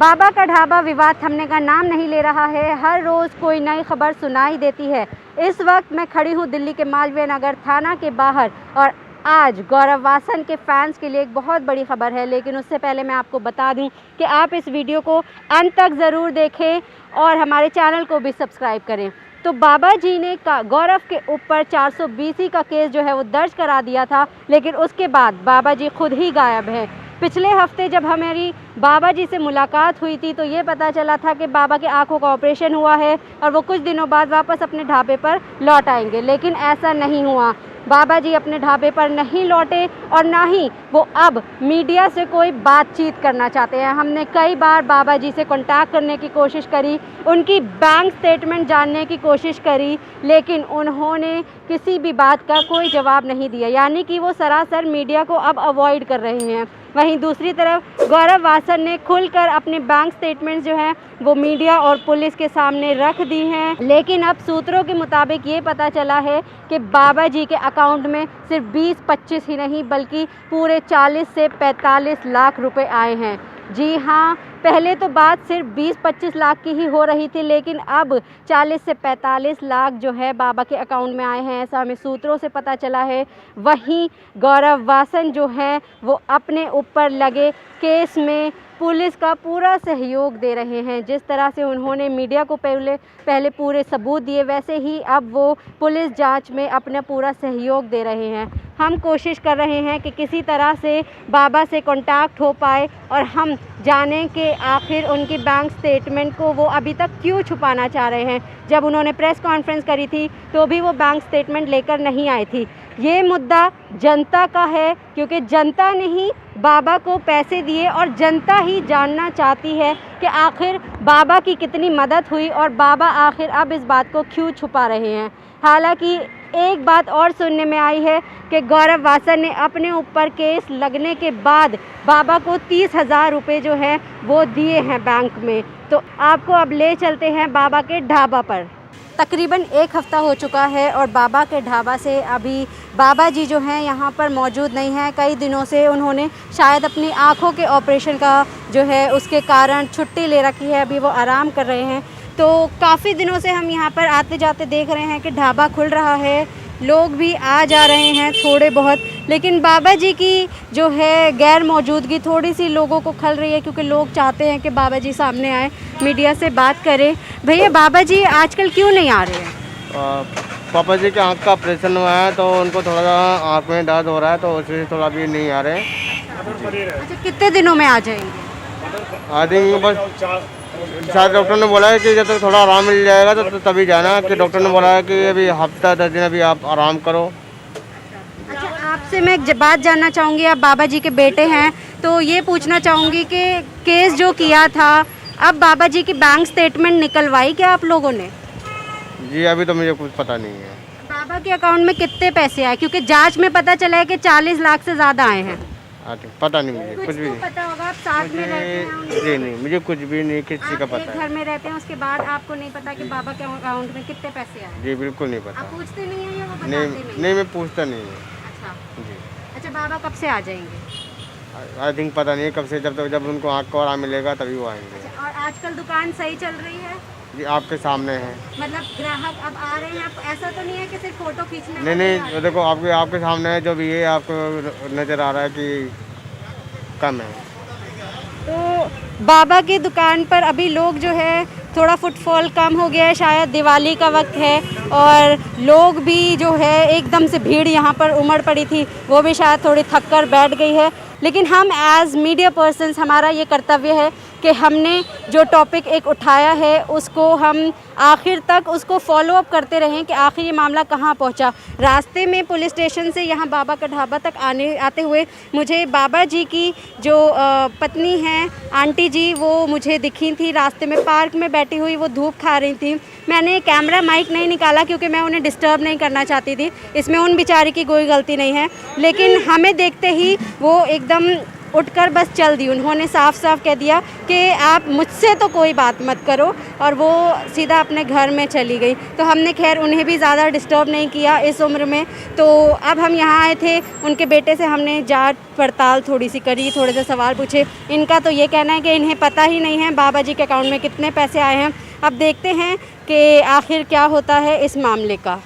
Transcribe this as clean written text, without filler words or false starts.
बाबा का ढाबा विवाद थमने का नाम नहीं ले रहा है। हर रोज़ कोई नई खबर सुनाई देती है। इस वक्त मैं खड़ी हूँ दिल्ली के मालवीय नगर थाना के बाहर और आज गौरव वासन के फैंस के लिए एक बहुत बड़ी खबर है। लेकिन उससे पहले मैं आपको बता दूं कि आप इस वीडियो को अंत तक ज़रूर देखें और हमारे चैनल को भी सब्सक्राइब करें। तो बाबा जी ने गौरव के ऊपर 420 का केस जो है वो दर्ज करा दिया था, लेकिन उसके बाद बाबा जी खुद ही गायब हैं। पिछले हफ्ते जब हमारी बाबा जी से मुलाकात हुई थी तो ये पता चला था कि बाबा के आंखों का ऑपरेशन हुआ है और वो कुछ दिनों बाद वापस अपने ढाबे पर लौट आएंगे, लेकिन ऐसा नहीं हुआ। बाबा जी अपने ढाबे पर नहीं लौटे और ना ही वो अब मीडिया से कोई बातचीत करना चाहते हैं। हमने कई बार बाबा जी से कांटेक्ट करने की कोशिश करी, उनकी बैंक स्टेटमेंट जानने की कोशिश करी, लेकिन उन्होंने किसी भी बात का कोई जवाब नहीं दिया, यानी कि वो सरासर मीडिया को अब अवॉइड कर रहे हैं। वहीं दूसरी तरफ गौरव वासन ने खुलकर अपने बैंक स्टेटमेंट्स जो हैं वो मीडिया और पुलिस के सामने रख दी हैं। लेकिन अब सूत्रों के मुताबिक ये पता चला है कि बाबा जी के अकाउंट में सिर्फ 20-25 ही नहीं बल्कि पूरे 40 से 45 लाख रुपए आए हैं। जी हाँ, पहले तो बात सिर्फ 20-25 लाख की ही हो रही थी, लेकिन अब 40 से 45 लाख जो है बाबा के अकाउंट में आए हैं, ऐसा हमें सूत्रों से पता चला है। वहीं गौरव वासन जो हैं वो अपने ऊपर लगे केस में पुलिस का पूरा सहयोग दे रहे हैं। जिस तरह से उन्होंने मीडिया को पहले पूरे सबूत दिए, वैसे ही अब वो पुलिस जांच में अपना पूरा सहयोग दे रहे हैं। हम कोशिश कर रहे हैं कि किसी तरह से बाबा से कांटेक्ट हो पाए और हम जानें कि आखिर उनकी बैंक स्टेटमेंट को वो अभी तक क्यों छुपाना चाह रहे हैं। जब उन्होंने प्रेस कॉन्फ्रेंस करी थी तो भी वो बैंक स्टेटमेंट लेकर नहीं आई थी। ये मुद्दा जनता का है, क्योंकि जनता ने ही बाबा को पैसे दिए और जनता ही जानना चाहती है कि आखिर बाबा की कितनी मदद हुई और बाबा आखिर अब इस बात को क्यों छुपा रहे हैं। हालांकि एक बात और सुनने में आई है कि गौरव वासन ने अपने ऊपर केस लगने के बाद बाबा को 30,000 रुपये जो है वो दिए हैं बैंक में। तो आपको अब ले चलते हैं बाबा के ढाबा पर। तकरीबन 1 हफ़्ता हो चुका है और बाबा के ढाबा से अभी बाबा जी जो हैं यहाँ पर मौजूद नहीं हैं। कई दिनों से उन्होंने शायद अपनी आँखों के ऑपरेशन का जो है उसके कारण छुट्टी ले रखी है, अभी वो आराम कर रहे हैं। तो काफ़ी दिनों से हम यहाँ पर आते जाते देख रहे हैं कि ढाबा खुल रहा है, लोग भी आ जा रहे हैं थोड़े बहुत, लेकिन बाबा जी की जो है गैर मौजूदगी थोड़ी सी लोगों को खल रही है, क्योंकि लोग चाहते हैं कि बाबा जी सामने आए, मीडिया से बात करें। भैया, बाबा जी आजकल क्यों नहीं आ रहे हैं? पापा जी के आँख का ऑपरेशन हुआ है तो उनको थोड़ा सा आँख में दर्द हो रहा है, तो उससे थोड़ा भी नहीं आ रहे हैं। अच्छा, कितने दिनों में आ जाएंगे? आई थिंक बस शायद डॉक्टर ने बोला है कि जब तक थोड़ा आराम मिल जाएगा तो तभी जाना, कि डॉक्टर ने बोला है कि अभी हफ्ता 10 दिन अभी आप आराम करो। अच्छा, आपसे मैं एक बात जानना चाहूँगी, आप बाबा जी के बेटे हैं, तो ये पूछना चाहूँगी कि केस जो किया था, अब बाबा जी की बैंक स्टेटमेंट निकलवाई क्या आप लोगों ने? जी अभी तो मुझे कुछ पता नहीं है। बाबा के अकाउंट में कितने पैसे आए, क्योंकि जांच में पता चला है कि 40 लाख से ज़्यादा आए हैं। पता नहीं मुझे कुछ भी तो पता होगा, आप साथ में रहते हैं। जी नहीं, मुझे कुछ भी नहीं किसी का पता है। घर में रहते हैं, उसके बाद आपको नहीं पता कि बाबा के अकाउंट में कितने पैसे आए? जी बिल्कुल नहीं पता। आप पूछते नहीं हैं या वो बताते नहीं? नहीं मैं पूछता नहीं हूँ। अच्छा जी। अच्छा, बाबा कब से आ जाएंगे? आई थिंक पता नहीं कब से, जब उनको आँख को आराम मिलेगा तभी वो आएंगे। अच्छा, और आजकल दुकान सही चल रही है? जी आपके सामने है। मतलब ग्राहक अब आ रहे हैं, आप ऐसा तो नहीं है कि सिर्फ फोटो खींचने? नहीं देखो आपके सामने है, जो भी है आपको नज़र आ रहा है कि कम है। तो बाबा की दुकान पर अभी लोग जो है थोड़ा फुटफॉल कम हो गया है, शायद दिवाली का वक्त है और लोग भी जो है एकदम से भीड़ यहाँ पर उमड़ पड़ी थी, वो भी शायद थोड़ी थक कर बैठ गई है। लेकिन हम एज़ मीडिया पर्सन्स, हमारा ये कर्तव्य है कि हमने जो टॉपिक एक उठाया है उसको हम आखिर तक उसको फॉलो अप करते रहें कि आखिर ये मामला कहाँ पहुँचा। रास्ते में पुलिस स्टेशन से यहाँ बाबा का ढाबा तक आते हुए मुझे बाबा जी की जो पत्नी हैं आंटी जी, वो मुझे दिखी थी रास्ते में पार्क में बैठी हुई, वो धूप खा रही थी। मैंने कैमरा माइक नहीं निकाला क्योंकि मैं उन्हें डिस्टर्ब नहीं करना चाहती थी, इसमें उन बेचारी की कोई गलती नहीं है, लेकिन हमें देखते ही वो एकदम उठकर बस चल दी। उन्होंने साफ साफ कह दिया कि आप मुझसे तो कोई बात मत करो, और वो सीधा अपने घर में चली गई। तो हमने खैर उन्हें भी ज़्यादा डिस्टर्ब नहीं किया इस उम्र में। तो अब हम यहाँ आए थे, उनके बेटे से हमने जांच पड़ताल थोड़ी सी करी, थोड़े से सवाल पूछे। इनका तो ये कहना है कि इन्हें पता ही नहीं है बाबा जी के अकाउंट में कितने पैसे आए हैं। अब देखते हैं कि आखिर क्या होता है इस मामले का।